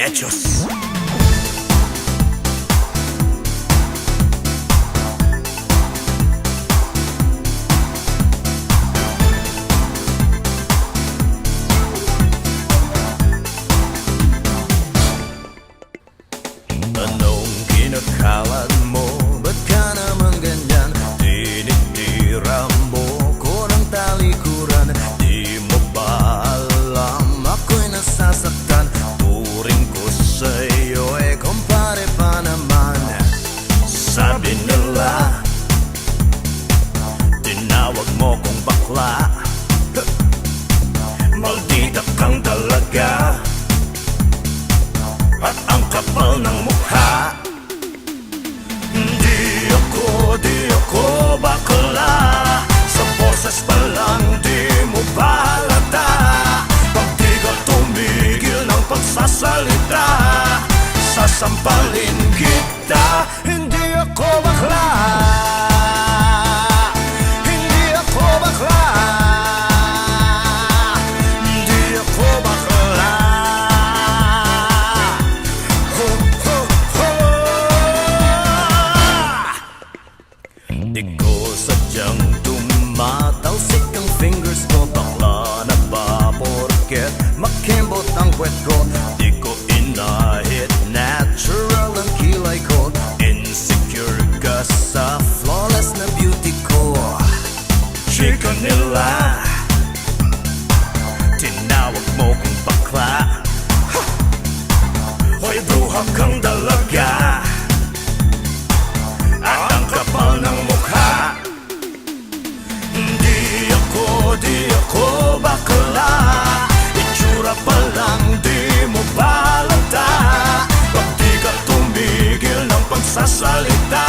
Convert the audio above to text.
Hechos. Anong kinakalat mo? Ba't ka naman ganyan? Tinitira mo ko ng talikuran. Di mo ba alam ako'y nasasaktan? Turing ko sa'yo kumpare pa naman. Sabi nila tinawag mo kong bakla. Maldita kang talaga at ang kapal ng mukha. Di ako bakla. Sa boses pa lang di mo ba halata? Pag di ka tumigil ng pagsasalita, sasampalin kita. Hindi ako bakla. Hindi ako bakla. Hindi ako bakla. Di ko sadyang tumatalsik ang fingers ko. Bakla na ba porket makembot ang kwet ko? Di ko inahit, natural ang kilay ko. Insecure ka sa flawless na beauty ko. Chika nila tinawag mo kong bakla. Hoy bruha kang dalaga at ang kapal ng mukha. Di ako bakla. Itsura pa lang di mo balata. Pag di ka tumigil ng pagsasalita,